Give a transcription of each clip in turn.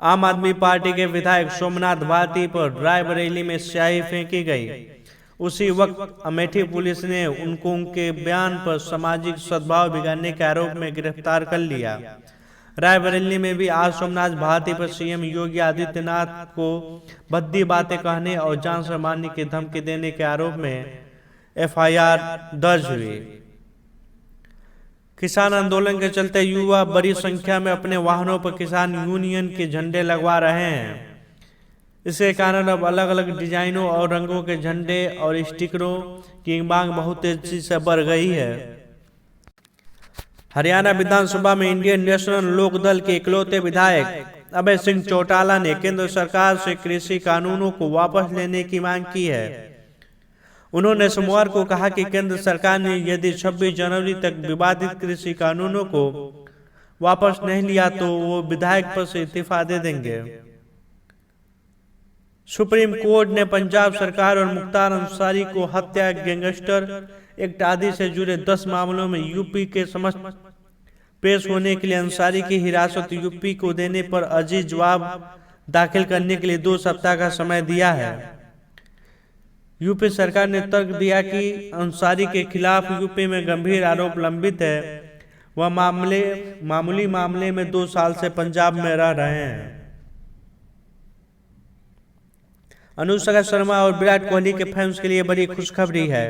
आम आदमी पार्टी के विधायक सोमनाथ भारती पर रायबरेली में स्याही फेंकी गई। उसी वक्त अमेठी पुलिस ने उनके बयान पर सामाजिक सद्भाव बिगाड़ने के आरोप में गिरफ्तार कर लिया। रायबरेली में भी आज सोमनाथ भारती पर सीएम योगी आदित्यनाथ को भद्दी बातें कहने और जान से मारने की धमकी देने के आरोप में एफआईआर दर्ज हुई। किसान आंदोलन के चलते युवा बड़ी संख्या में अपने वाहनों पर किसान यूनियन के झंडे लगवा रहे हैं। इसके कारण अब अलग अलग डिजाइनों और रंगों के झंडे और स्टिकरों की मांग बहुत तेजी से बढ़ गई है। हरियाणा विधानसभा में इंडियन नेशनल लोकदल के इकलौते विधायक अभय सिंह चौटाला ने केंद्र सरकार से कृषि कानूनों को वापस लेने की मांग की है। उन्होंने सोमवार को कहा कि केंद्र सरकार ने यदि 26 जनवरी तक विवादित कृषि कानूनों को वापस नहीं लिया तो वो विधायक पद से इस्तीफा दे देंगे। सुप्रीम कोर्ट ने पंजाब सरकार और मुख्तार अंसारी को हत्या, गैंगस्टर एक्ट आदि से जुड़े 10 मामलों में यूपी के समक्ष पेश होने के लिए अंसारी की हिरासत यूपी को देने पर अर्जी जवाब दाखिल करने के लिए 2 सप्ताह का समय दिया है। यूपी सरकार ने तर्क दिया कि अंसारी के खिलाफ यूपी में गंभीर आरोप लंबित है। वह मामूली मामले में 2 साल से पंजाब में रह रहे हैं। अनुष्का शर्मा और विराट कोहली के फैंस के लिए बड़ी खुशखबरी है।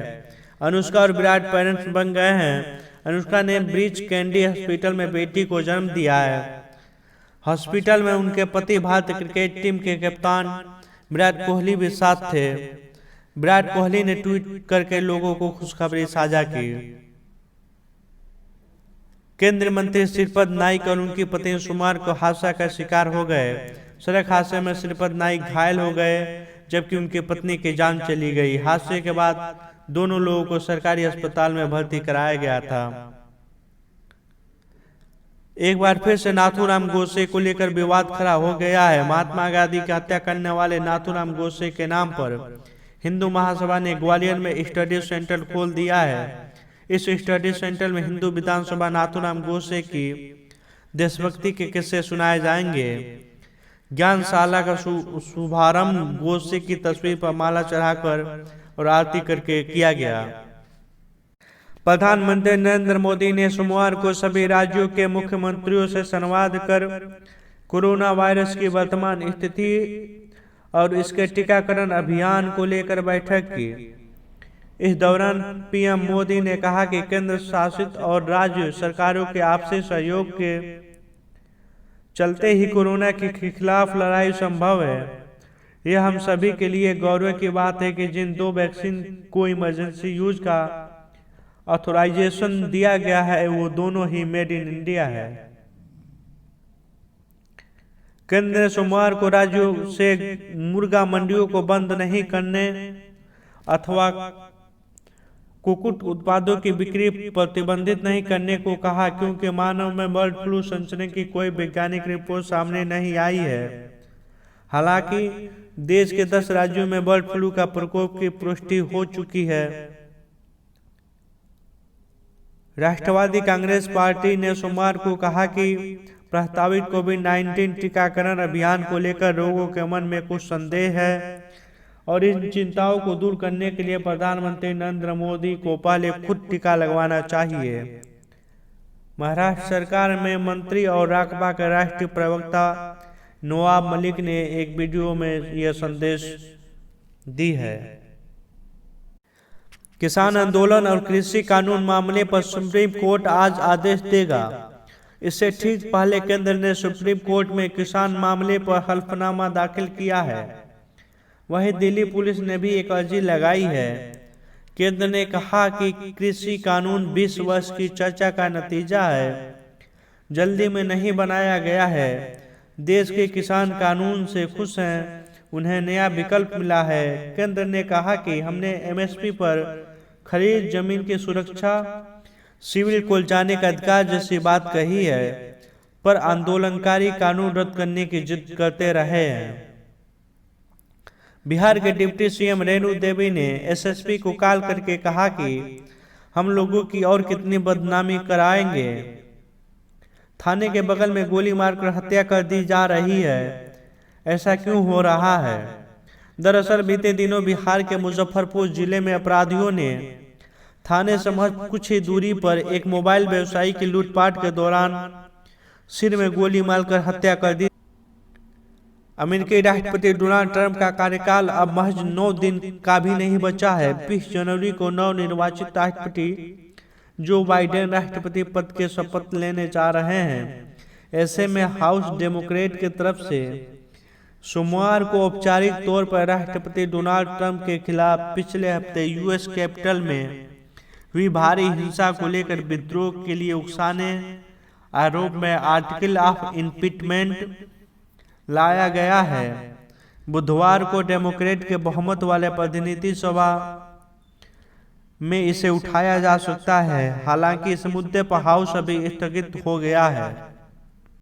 अनुष्का और विराट पेरेंट्स बन गए हैं। अनुष्का ने ब्रीच कैंडी हॉस्पिटल में बेटी को जन्म दिया है। हॉस्पिटल में उनके पति भारतीय क्रिकेट टीम के कप्तान विराट कोहली भी साथ थे। विराट कोहली ने ट्वीट करके लोगों को खुशखबरी साझा की। केंद्रीय मंत्री श्रीपद नाइक और उनकी पत्नी सोमवार को हादसा का शिकार हो गए। सड़क हादसे में श्रीपद नाइक घायल हो गए जबकि उनकी पत्नी की जान चली गई। हादसे के बाद दोनों लोगों को सरकारी अस्पताल में भर्ती कराया गया था। एक बार फिर से नाथूराम गोडसे को लेकर विवाद खड़ा हो गया है। महात्मा गांधी की हत्या करने वाले नाथूराम गोडसे के नाम पर हिंदू महासभा ने ग्वालियर में स्टडी सेंटर खोल दिया है। इस स्टडी सेंटर में हिंदू विधानसभा नाथूराम गोडसे की देशभक्ति के किस्से सुनाए जाएंगे। ज्ञानशाला का शुभारंभ गोडसे की तस्वीर पर माला चढ़ाकर और आरती करके किया गया। प्रधानमंत्री नरेंद्र मोदी ने सोमवार को सभी राज्यों के मुख्यमंत्रियों से संवाद कर कोरोना वायरस की वर्तमान स्थिति और इसके टीकाकरण अभियान को लेकर बैठक की। इस दौरान पीएम मोदी ने कहा कि केंद्र शासित और राज्य सरकारों के आपसी सहयोग के चलते ही कोरोना के खिलाफ लड़ाई संभव है। यह हम सभी के लिए गौरव की बात है कि जिन 2 वैक्सीन को इमरजेंसी यूज का ऑथराइजेशन दिया गया है वो दोनों ही मेड इन इंडिया है। केंद्र ने सोमवार को राज्यों से मुर्गा मंडियों को बंद नहीं करने अथवा कुक्कुट उत्पादों की बिक्री प्रतिबंधित नहीं करने को कहा क्योंकि मानव में बर्ड फ्लू संचरण की कोई वैज्ञानिक रिपोर्ट सामने नहीं आई है। हालांकि देश के 10 राज्यों में बर्ड फ्लू का प्रकोप की पुष्टि हो चुकी है। राष्ट्रवादी कांग्रेस पार्टी ने सोमवार को कहा कि प्रस्तावित कोविड-19 टीकाकरण अभियान को लेकर लोगों के मन में कुछ संदेह है और इन चिंताओं को दूर करने के लिए प्रधानमंत्री नरेंद्र मोदी को पहले खुद टीका लगवाना चाहिए। महाराष्ट्र सरकार में मंत्री और राकपा के राष्ट्रीय प्रवक्ता नवाब मलिक ने एक वीडियो में यह संदेश दी है। किसान आंदोलन और कृषि कानून मामले पर सुप्रीम कोर्ट आज आदेश देगा। इससे ठीक पहले केंद्र ने सुप्रीम कोर्ट में किसान मामले पर हल्फनामा दाखिल किया है। वहीं दिल्ली पुलिस ने भी एक अर्जी लगाई है। केंद्र ने कहा कि कृषि कानून 20 वर्ष की चर्चा का नतीजा है, जल्दी में नहीं बनाया गया है। देश के किसान कानून से खुश हैं, उन्हें नया विकल्प मिला है। केंद्र ने कहा कि हमने एमएसपी पर खरीद, जमीन की सुरक्षा, सिविल कोर्ट जाने का अधिकार जैसी बात कही है, पर आंदोलनकारी कानून रद्द करने की जिद करते रहे हैं। बिहार के डिप्टी सीएम रेणु देवी ने एसएसपी को कॉल करके कहा कि हम लोगों की और कितनी बदनामी कराएंगे। थाने के बगल में गोली मारकर हत्या कर दी जा रही है। ऐसा क्यों हो रहा है? दरअसल बीते दिनों बिहार के मुजफ्फरपुर जिले में अपराधियों ने थाने से महज कुछ ही दूरी पर एक मोबाइल व्यवसायी की लूटपाट के दौरान सिर में गोली मारकर हत्या कर दी। अमेरिकी राष्ट्रपति डोनाल्ड ट्रंप का कार्यकाल अब महज 9 दिन का भी नहीं बचा है। 20 जनवरी को नवनिर्वाचित राष्ट्रपति जो बाइडेन राष्ट्रपति पद के शपथ लेने जा रहे हैं। ऐसे में हाउस डेमोक्रेट की तरफ से सोमवार को औपचारिक तौर पर राष्ट्रपति डोनाल्ड ट्रंप के खिलाफ पिछले हफ्ते यूएस कैपिटल में हुई भारी हिंसा को लेकर विद्रोह के लिए उकसाने आरोप में आर्टिकल ऑफ इम्पीचमेंट लाया गया है। बुधवार को डेमोक्रेट के बहुमत वाले प्रतिनिधि सभा में इसे उठाया जा सकता है। हालांकि इस मुद्दे पर हाउस अभी स्थगित हो गया है।